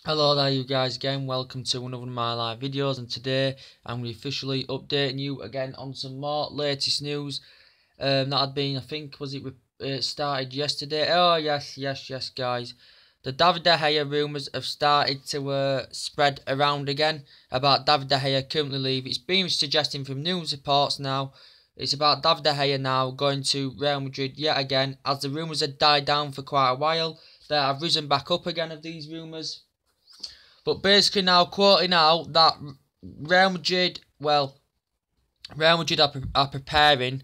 Hello there you guys again, welcome to another of my live videos, and today I'm officially updating you again on some more latest news that had been, I think, was it started yesterday? Oh yes guys, the David De Gea rumours have started to spread around again about David De Gea currently leaving. It's been suggesting from news reports now, it's about David De Gea now going to Real Madrid yet again, as the rumours had died down for quite a while. They have risen back up again of these rumours. But basically now quoting out that Real Madrid are preparing,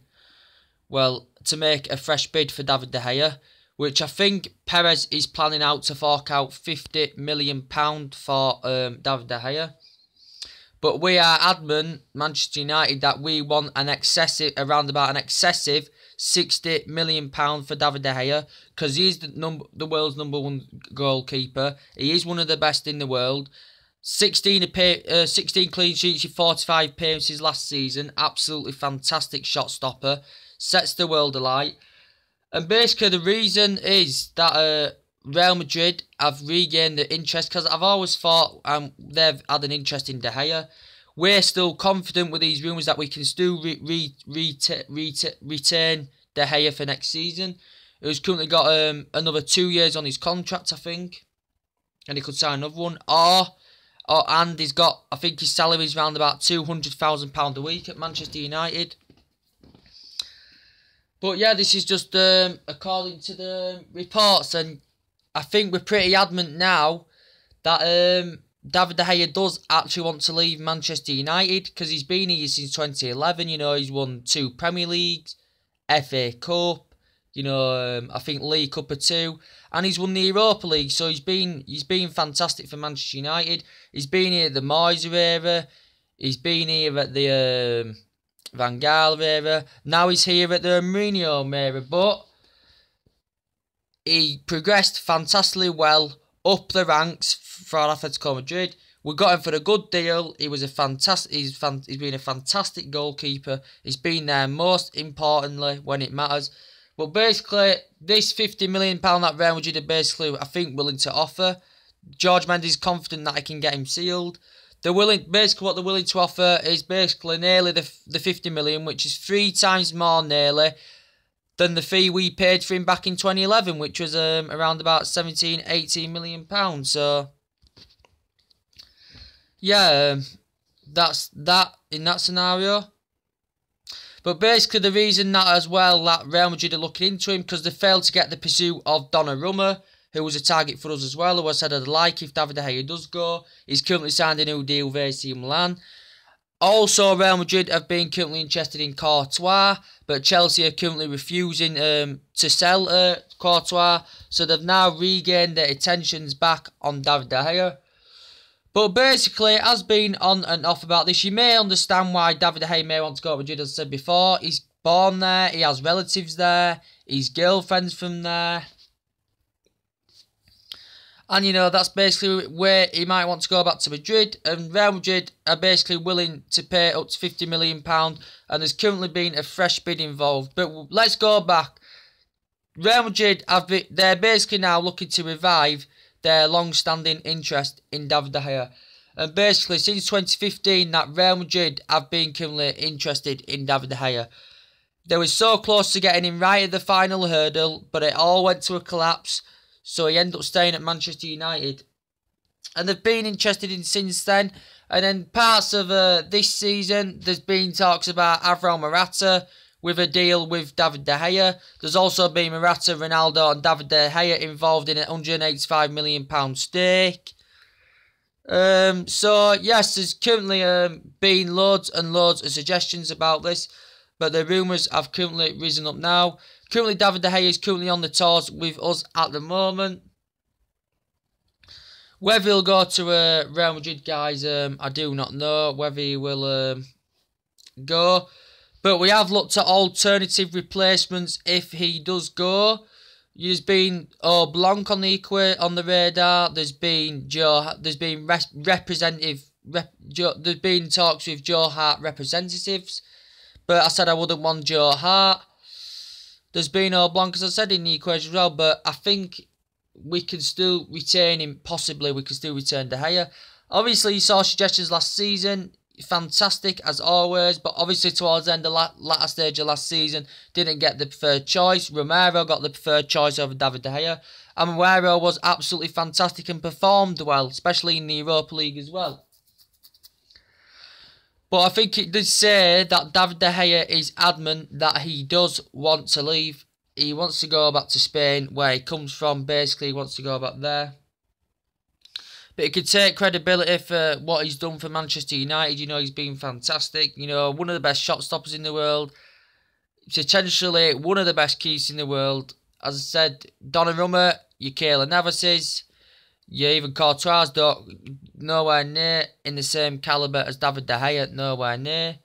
to make a fresh bid for David De Gea, which I think Perez is planning out to fork out £50 million for David De Gea. But we are adamant, Manchester United, that we want around about an excessive £60 million for David De Gea, because he is the world's #1 goalkeeper. He is one of the best in the world. 16 clean sheets in 45 appearances last season. Absolutely fantastic shot stopper. Sets the world alight. And basically the reason is that Real Madrid have regained the interest, because I've always thought they've had an interest in De Gea. We're still confident with these rumours that we can still retain De Gea for next season. He's currently got another 2 years on his contract, I think, and he could sign another one. And he's got, I think his salary is around about £200,000 a week at Manchester United. But yeah, this is just according to the reports, and I think we're pretty adamant now that David De Gea does actually want to leave Manchester United, because he's been here since 2011. You know, he's won 2 Premier Leagues, FA Cup, you know, I think League Cup or 2, and he's won the Europa League. So he's been fantastic for Manchester United. He's been here at the Moyes era, he's been here at the Van Gaal era, now he's here at the Mourinho era, but he progressed fantastically well up the ranks for Atletico Madrid. We got him for a good deal. He was he's been a fantastic goalkeeper. He's been there most importantly when it matters. But basically, this £50 million that Real Madrid are basically, I think, willing to offer. George Mendes is confident that he can get him sealed. Basically what they're willing to offer is basically nearly the 50 million, which is 3 times more nearly than the fee we paid for him back in 2011, which was around about 17-18 million pounds. So yeah, that's that in that scenario. But basically the reason that as well that Real Madrid are looking into him, because they failed to get the pursuit of Donnarumma, who was a target for us as well, who I said I'd like if David De Gea does go. He's currently signed a new deal with AC Milan. Also, Real Madrid have been currently interested in Courtois, but Chelsea are currently refusing to sell Courtois, so they've now regained their attentions back on David De Gea. But basically, it has been on and off about this. You may understand why David De Gea may want to go to Madrid, as I said before. He's born there, he has relatives there, his girlfriend's from there. And, you know, that's basically where he might want to go back to Madrid. And Real Madrid are basically willing to pay up to £50 million. And there's currently been a fresh bid involved. But let's go back. Real Madrid, they're basically now looking to revive their long-standing interest in David De Gea. And basically, since 2015, that Real Madrid have been currently interested in David De Gea. They were so close to getting him right at the final hurdle, but it all went to a collapse. So he ended up staying at Manchester United. And they've been interested in since then. And then parts of this season, there's been talks about Alvaro Morata with a deal with David De Gea. There's also been Morata, Ronaldo and David De Gea involved in a £185 million stake. So, yes, there's currently been loads and loads of suggestions about this. But the rumours have currently risen up now. Currently, David De Gea is currently on the tours with us at the moment. Whether he'll go to Real Madrid, guys, I do not know whether he will go. But we have looked at alternative replacements if he does go. There's been Blanc on the radar. There's been there's been talks with Joe Hart representatives. But I said I wouldn't want Joe Hart. There's been Blanc, as I said, in the equation as well. But I think we can still retain him. Possibly we can still retain De Gea. Obviously, you saw suggestions last season. Fantastic as always, but obviously towards the end of latter stage of last season, didn't get the preferred choice. Romero got the preferred choice over David De Gea. And Romero was absolutely fantastic and performed well, especially in the Europa League as well. But I think it did say that David De Gea is adamant that he does want to leave. He wants to go back to Spain, where he comes from. Basically, he wants to go back there. But he could take credibility for what he's done for Manchester United. You know, he's been fantastic. You know, one of the best shot stoppers in the world. Potentially one of the best keys in the world. As I said, Donnarumma, your Keylor Navas's, you even Courtois, nowhere near in the same calibre as David De Gea, nowhere near.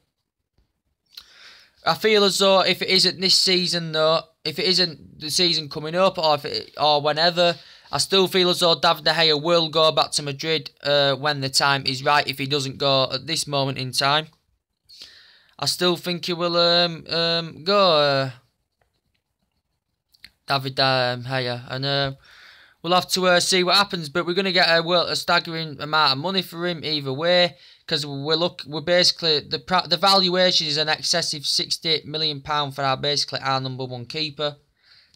I feel as though if it isn't this season though, if it isn't the season coming up or whenever, I still feel as though David De Gea will go back to Madrid when the time is right, if he doesn't go at this moment in time. I still think he will go, David De Gea. And we'll have to see what happens, but we're going to get a staggering amount of money for him either way, because we're basically, the valuation is an excessive £68 million for our number one keeper.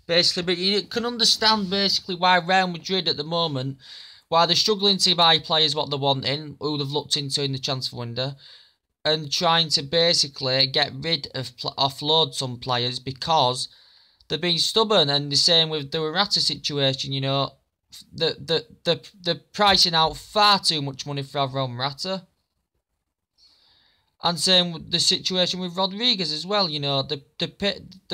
Basically, but you can understand basically why Real Madrid at the moment, why they're struggling to buy players what they're wanting, who they've looked into in the transfer window, and trying to basically get rid of, offload some players because they're being stubborn. And the same with the Morata situation, you know, they're pricing out far too much money for Alvaro Morata. And same with the situation with Rodriguez as well, you know, they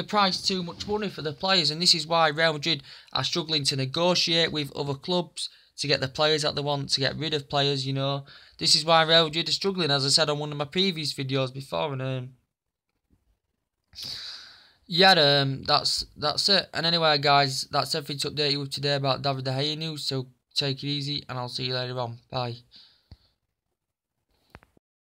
price too much money for the players, and this is why Real Madrid are struggling to negotiate with other clubs to get the players that they want, to get rid of players, you know. This is why Real Madrid are struggling, as I said on one of my previous videos before, and yeah, that's it. And anyway, guys, that's everything to update you with today about David De Gea news, so take it easy, and I'll see you later on. Bye.